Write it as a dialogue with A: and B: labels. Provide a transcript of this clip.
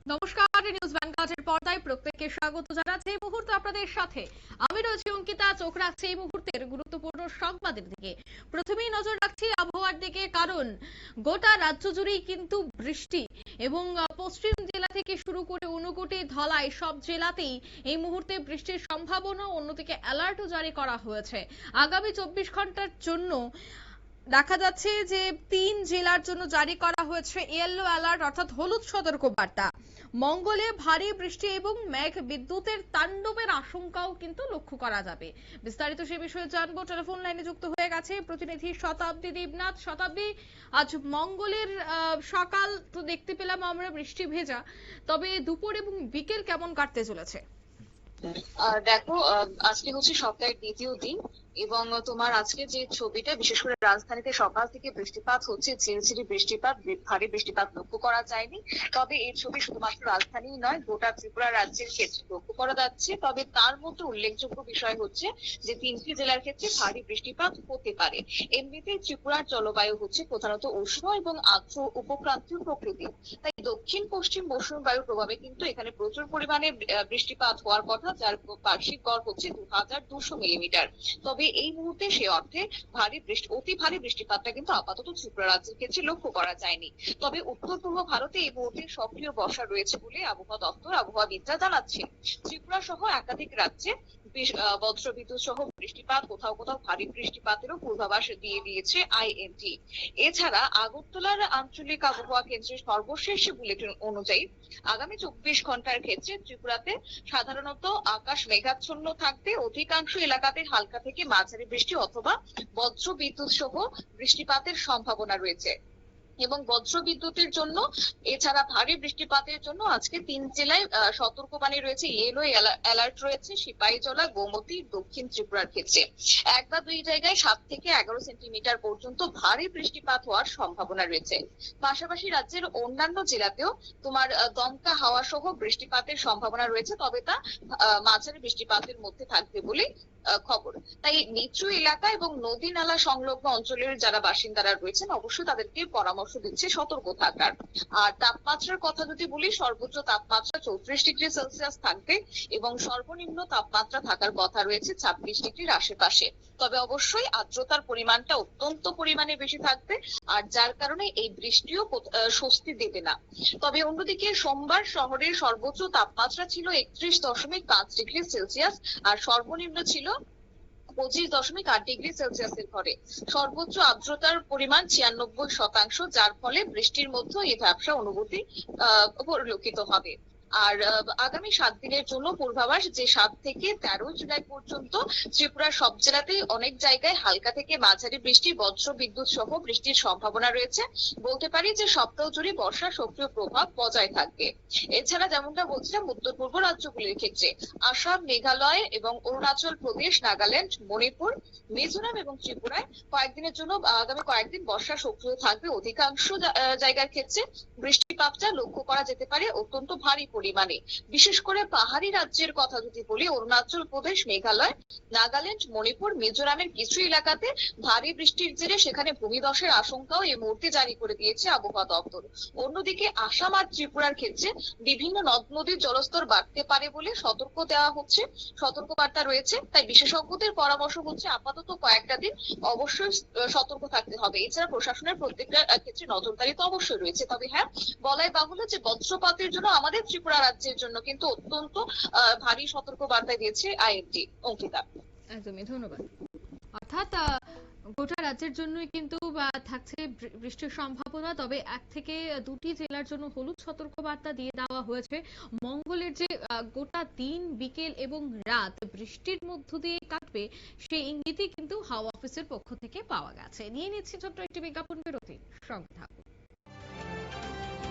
A: নমস্কার, নিউজ ভ্যানগার্ডের পর্দায় প্রত্যেককে স্বাগত জানাচ্ছি। এই মুহূর্তে আপনাদের সাথে আমি রয়েছি অঙ্কিতা। চোখ রাখছি এই মুহূর্তের গুরুত্বপূর্ণ সংবাদের দিকে। প্রথমেই নজর রাখছি আবহাওয়ার দিকে, কারণ গোটা রাজ্য জুড়েই কিন্তু বৃষ্টি এবং পশ্চিম জেলা থেকে শুরু করে ঊনকোটি, ধলাই সব জেলাতেই এই মুহূর্তে বৃষ্টির সম্ভাবনা। অন্যদিকে অ্যালার্টও জারি করা হয়েছে আগামী 24 ঘন্টার জন্য। দেখা যাচ্ছে যে 3 জেলার জন্য জারি করা হয়েছে ইয়েলো অ্যালার্ট, অর্থাৎ হলুদ সতর্কবার্তা। মঙ্গলে ভারী বৃষ্টি এবং মেঘ বিদ্যুতের তাণ্ডবের আশঙ্কাও কিন্তু লক্ষ্য করা যাবে। বিস্তারিত সে বিষয়ে জানবো। টেলিফোন লাইনে যুক্ত হয়ে গেছে প্রতিনিধি শতাব্দী দেবনাথ। শতাব্দী, আজ মঙ্গলের সকাল তো দেখতে পেলাম আমরা বৃষ্টি ভেজা, তবে দুপুর এবং বিকেল কেমন কাটতে চলেছে?
B: দেখো, আজকে হচ্ছে সপ্তাহের দ্বিতীয় দিন এবং তোমার আজকে যে ছবিটা, বিশেষ করে রাজধানীতে সকাল থেকে বৃষ্টিপাত হচ্ছে, ঝিরিঝিরি বৃষ্টিপাত, ভারী বৃষ্টিপাত লক্ষ্য করা যায়নি। তবে এই ছবি শুধুমাত্র রাজধানী নয়, গোটা ত্রিপুরা রাজ্যের ক্ষেত্রে লক্ষ্য করা যাচ্ছে। তবে তার মধ্যে উল্লেখযোগ্য বিষয় হচ্ছে যে 3টি জেলার ক্ষেত্রে ভারী বৃষ্টিপাত হতে পারে। এমনিতে ত্রিপুরার জলবায়ু হচ্ছে প্রধানত উষ্ণ এবং আর্দ্র উপক্রান্তীয় প্রকৃতির, তাই দক্ষিণ পশ্চিম মৌসুমী বায়ুর প্রভাবে কিন্তু এখানে প্রচুর পরিমাণে বৃষ্টিপাত হওয়ার কথা, যার বার্ষিক গড় হচ্ছে 2200 মিলিমিটার। তবে এই মুহূর্তে সে অর্থে অতি ভারী বৃষ্টিপাতটা কিন্তু আপাতত ত্রিপুরা রাজ্যের ক্ষেত্রে লক্ষ্য করা যায়নি। তবে উত্তর পূর্ব ভারতে এই মুহূর্তে সক্রিয় বর্ষা রয়েছে বলে আবহাওয়া দপ্তর, আবহাওয়াবিদরা জানাচ্ছেন। ত্রিপুরা সহ একাধিক রাজ্যে বজ্রবিদ্যুৎ সহ বৃষ্টিপাত, কোথাও কোথাও ভারী বৃষ্টিপাতেরও পূর্বাভাস দিয়ে দিয়েছে আইএমডি। এছাড়া আগরতলার আঞ্চলিক আবহাওয়া কেন্দ্রের সর্বশেষ বুলেটিন অনুযায়ী আগামী 24 ঘন্টার ক্ষেত্রে ত্রিপুরাতে সাধারণত আকাশ মেঘাচ্ছন্ন থাকবে। অধিকাংশ এলাকাতে হালকা থেকে মাঝারি বৃষ্টি অথবা বজ্র বিদ্যুৎ সহ বৃষ্টিপাতের সম্ভাবনা রয়েছে। এবং বজ্র বিদ্যুতের জন্য, এছাড়া ভারী বৃষ্টিপাতের জন্য আজকে 3 জেলায় সতর্কবাণী রয়েছে, ইয়েলো অ্যালার্ট রয়েছে সিপাহীজলা, গোমতী, দক্ষিণ ত্রিপুরার ক্ষেত্রে। 1 বা 2 জায়গায় 7 থেকে 11 সেন্টিমিটার পর্যন্ত ভারী বৃষ্টিপাত হওয়ার সম্ভাবনা রয়েছে। পাশাপাশি রাজ্যের অন্যান্য জেলাতেও তোমার দমকা হাওয়া সহ বৃষ্টিপাতের সম্ভাবনা রয়েছে, তবে তা মাঝারি বৃষ্টিপাতের মধ্যে থাকবে বলে খবর। তাই নিচু এলাকা এবং নদী নালা সংলগ্ন অঞ্চলের যারা বাসিন্দারা রয়েছেন, অবশ্যই তাদেরকে পরামর্শ দিচ্ছে সতর্ক থাকার। আর তাপমাত্রার কথা যদি বলি, সর্বোচ্চ তাপমাত্রা 34 ডিগ্রি সেলসিয়াস থাকবে এবং সর্বনিম্ন তাপমাত্রা থাকার কথা রয়েছে 26 ডিগ্রির আশেপাশে। তবে অবশ্যই আর্দ্রতার পরিমাণটা অত্যন্ত পরিমাণে বেশি থাকবে, আর যার কারণে এই বৃষ্টিও স্বস্তি দেবে না। তবে অন্যদিকে সোমবার শহরের সর্বোচ্চ তাপমাত্রা ছিল 31.5 ডিগ্রি সেলসিয়াস, আর সর্বনিম্ন ছিল 25.8 ডিগ্রি সেলসিয়াসের ঘরে। সর্বোচ্চ আর্দ্রতার পরিমাণ 96%, যার ফলে বৃষ্টির মধ্যে এই ভ্যাপসা অনুভূতি পরিলক্ষিত হবে। আর আগামী 7 দিনের জন্য পূর্বাভাস, যে 7 থেকে 13 জুলাই পর্যন্ত ত্রিপুরার সব জেলাতেই অনেক জায়গায় হালকা থেকে মাঝারি বৃষ্টি, বজ্র বিদ্যুৎ সহ বৃষ্টির সম্ভাবনা রয়েছে। বলতে পারি যে সপ্তাহ জুড়ে বর্ষার সক্রিয় প্রভাব বজায় থাকবে। এছাড়া যেমনটা বলছিলাম, উত্তর পূর্ব রাজ্যগুলির ক্ষেত্রে আসাম, মেঘালয় এবং অরুণাচল প্রদেশ, নাগাল্যান্ড, মণিপুর, মিজোরাম এবং ত্রিপুরায় কয়েকদিনের জন্য আগামী কয়েকদিন বর্ষা সক্রিয় থাকবে। অধিকাংশ জায়গার ক্ষেত্রে বৃষ্টিপাতটা লক্ষ্য করা যেতে পারে অত্যন্ত ভারী পরিমাণে। বিশেষ করে পাহাড়ি রাজ্যের কথা যদি বলি, অরুণাচল প্রদেশ, মেঘালয়, নাগাল্যান্ড, মণিপুর, মিজোরামের কিছু এলাকাতে ভারী বৃষ্টির জেরে সেখানে ভূমিধসের আশঙ্কাও এই মুহূর্তে জারি করে দিয়েছে আবহাওয়া দপ্তর। অন্যদিকে আসাম আর ত্রিপুরার ক্ষেত্রে বিভিন্ন নদ নদীর জলস্তর বাড়তে পারে বলে সতর্ক দেওয়া হচ্ছে, সতর্কবার্তা রয়েছে। তাই বিশেষজ্ঞদের পরামর্শ হচ্ছে আপাতত কয়েকটা দিন অবশ্যই সতর্ক থাকতে হবে। এছাড়া প্রশাসনের প্রত্যেকটা ক্ষেত্রে নজরদারি তো অবশ্যই রয়েছে। তবে হ্যাঁ, বলাই বাহুল্য যে বজ্রপাতের জন্য আমাদের ত্রিপুরা রাজ্যের জন্য কিন্তু অত্যন্ত ভারী সতর্কবার্তা দিয়েছে আইএমডি। অঙ্কিতা,
A: একদমই ধন্যবাদ। অর্থাৎ গোটা রাজ্যের জন্যই কিন্তু থাকছে বৃষ্টির সম্ভাবনা, তবে 1 থেকে 2টি জেলার জন্য হলুদ সতর্কবার্তা দিয়ে দেওয়া হয়েছে। মঙ্গলের যে গোটা দিন, বিকেল এবং রাত বৃষ্টির মধ্য দিয়ে কাটবে, সেই ইঙ্গিতই কিন্তু হাওয়া অফিসের পক্ষ থেকে পাওয়া গেছে। নিয়ে নিচ্ছি ছোট্ট একটি বিজ্ঞাপন বিরতি, সঙ্গে থাকুন।